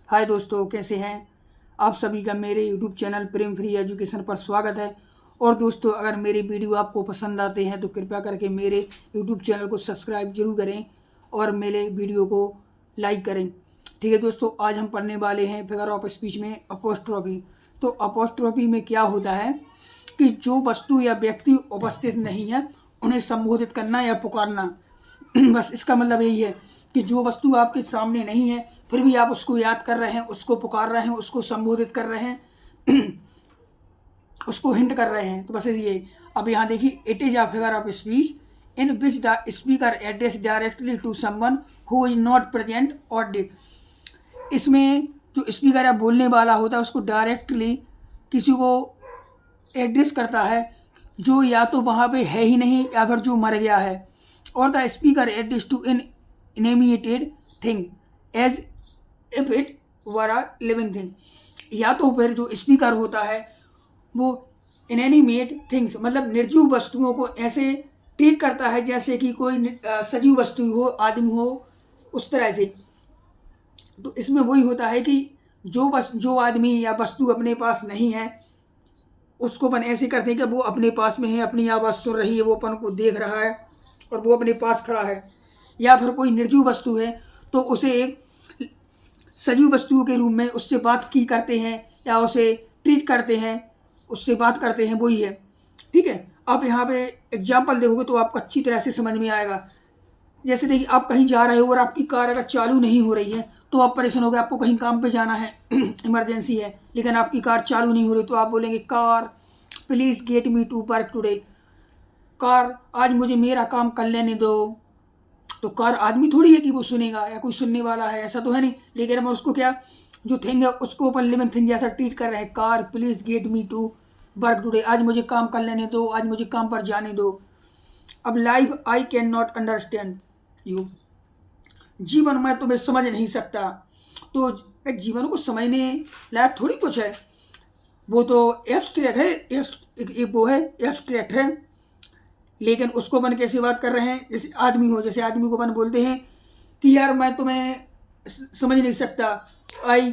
हाय दोस्तों, कैसे हैं आप सभी का मेरे यूट्यूब चैनल प्रेम फ्री एजुकेशन पर स्वागत है। और दोस्तों, अगर मेरी वीडियो आपको पसंद आते हैं तो कृपया करके मेरे यूट्यूब चैनल को सब्सक्राइब जरूर करें और मेरे वीडियो को लाइक करें। ठीक है दोस्तों, आज हम पढ़ने वाले हैं फिगर ऑफ स्पीच में अपोस्ट्रोफी। तो अपोस्ट्रोफी में क्या होता है कि जो वस्तु या व्यक्ति उपस्थित नहीं है उन्हें संबोधित करना या पुकारना। बस इसका मतलब यही है कि जो वस्तु आपके सामने नहीं है फिर भी आप उसको याद कर रहे हैं, उसको पुकार रहे हैं, उसको संबोधित कर रहे हैं, उसको हिंट कर रहे हैं। तो बस ये अब यहाँ देखिए, it is a figure of speech in which the speaker address directly to someone who is not present और डेड। इसमें जो स्पीकर है बोलने वाला होता है उसको डायरेक्टली किसी को एड्रेस करता है जो या तो वहाँ पे है ही नहीं या फिर जो मर गया है। और the speaker address to in inanimate thing as if it were a living thing. या तो फिर जो स्पीकर होता है वो इनएनिमेट थिंग्स मतलब निर्जीव वस्तुओं को ऐसे ट्रीट करता है जैसे कि कोई सजीव वस्तु हो, आदमी हो, उस तरह से। तो इसमें वही होता है कि जो आदमी या वस्तु अपने पास नहीं है उसको अपन ऐसे करते हैं कि वो अपने पास में है, अपनी आवाज़ सुन रही है, वो अपन को देख रहा है और वो अपने पास खड़ा है। या फिर कोई निर्जीव वस्तु है तो उसे एक सजीव वस्तु के रूप में उससे बात की करते हैं या उसे ट्रीट करते हैं, उससे बात करते हैं, वही है। ठीक है, आप यहाँ पे एग्जाम्पल देखोगे तो आपको अच्छी तरह से समझ में आएगा। जैसे देखिए, आप कहीं जा रहे हो और आपकी कार अगर चालू नहीं हो रही है तो आप परेशान हो गए, आपको कहीं काम पे जाना है इमरजेंसी है, लेकिन आपकी कार चालू नहीं हो रही तो आप बोलेंगे, car please get me to work today. Car आज मुझे मेरा काम कर लेने दो। तो कार आदमी थोड़ी है कि वो सुनेगा या कोई सुनने वाला है, ऐसा तो है नहीं। लेकिन हम उसको क्या जो थिंग है उसको अपन लिविंग थिंग जैसा ट्रीट कर रहे हैं। Car please get me to work today, आज मुझे काम कर लेने दो, आज मुझे काम पर जाने दो। अब life I can not understand you, जीवन में तुम्हें समझ नहीं सकता। तो एक जीवन को समझने लायक थोड़ी कुछ है, वो तो एब्स्ट्रैक्ट है, वो है एब्स्ट्रैक्ट है। लेकिन उसको अपन कैसे बात कर रहे हैं, जैसे आदमी हो, जैसे आदमी को अपन बोलते हैं कि यार मैं तुम्हें समझ नहीं सकता, आई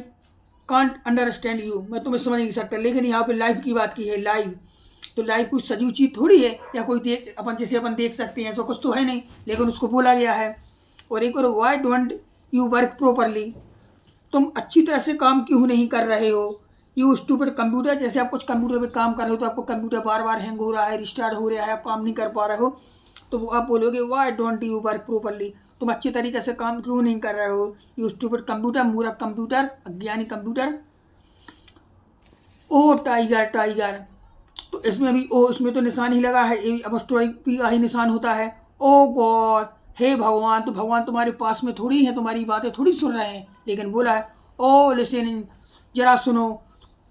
कांट अंडरस्टैंड यू, मैं तुम्हें समझ नहीं सकता। लेकिन यहाँ पे लाइफ की बात की है, लाइफ तो लाइफ कुछ सजीव चीज़ थोड़ी है या कोई देख अपन जैसे अपन देख सकते हैं, ऐसा कुछ तो है नहीं, लेकिन उसको बोला गया है। और एक और, why don't you work properly, तुम अच्छी तरह से काम क्यों नहीं कर रहे हो। यू स्टूपिड कंप्यूटर, जैसे आप कुछ कंप्यूटर पे काम कर रहे हो तो आपको कंप्यूटर बार बार हैंग हो रहा है, रिस्टार्ट हो रहा है, आप काम नहीं कर पा रहे हो, तो वो आप बोलोगे why don't you work properly, तुम अच्छे तरीके से काम क्यों नहीं कर रहे हो। यू स्टूपिड कंप्यूटर, मूर्ख कंप्यूटर, अज्ञानी कंप्यूटर। ओ टाइगर टाइगर, तो इसमें भी ओ, इसमें तो निशान ही लगा है, ये भी अपॉस्ट्रोफी का ही निशान होता है। ओ गॉड, हे भगवान, तो भगवान तुम्हारे पास में थोड़ी है, तुम्हारी बातें थोड़ी सुन रहे हैं। लेकिन बोला है ओ लिसन, जरा सुनो।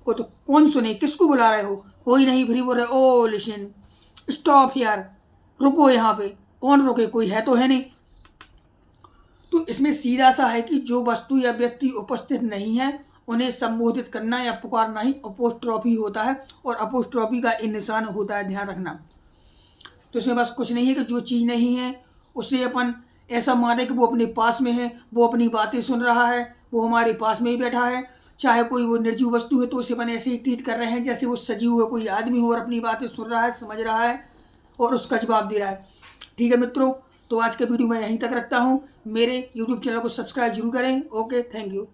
को तो कौन सुने, किसको बुला रहे हो, कोई नहीं, फिर बोल रहे ओ लिसन, स्टॉप हियर, रुको यहाँ पे। कौन रोके, कोई है तो है नहीं। तो इसमें सीधा सा है कि जो वस्तु या व्यक्ति उपस्थित नहीं है उन्हें संबोधित करना या पुकारना ही अपोस्ट्रोफी होता है। और अपोस्ट्रोफी का इन निशान होता है, ध्यान रखना। तो इसमें बस कुछ नहीं है कि जो चीज़ नहीं है उसे अपन ऐसा माने कि वो अपने पास में है, वो अपनी बातें सुन रहा है, वो हमारे पास में ही बैठा है। चाहे कोई वो निर्जीव वस्तु है तो उसे अपन ऐसे ही ट्रीट कर रहे हैं जैसे वो सजीव है, कोई आदमी हो और अपनी बातें सुन रहा है, समझ रहा है और उसका जवाब दे रहा है। ठीक है मित्रों, तो आज का वीडियो मैं यहीं तक रखता हूँ। मेरे यूट्यूब चैनल को सब्सक्राइब जरूर करें। Okay, thank you.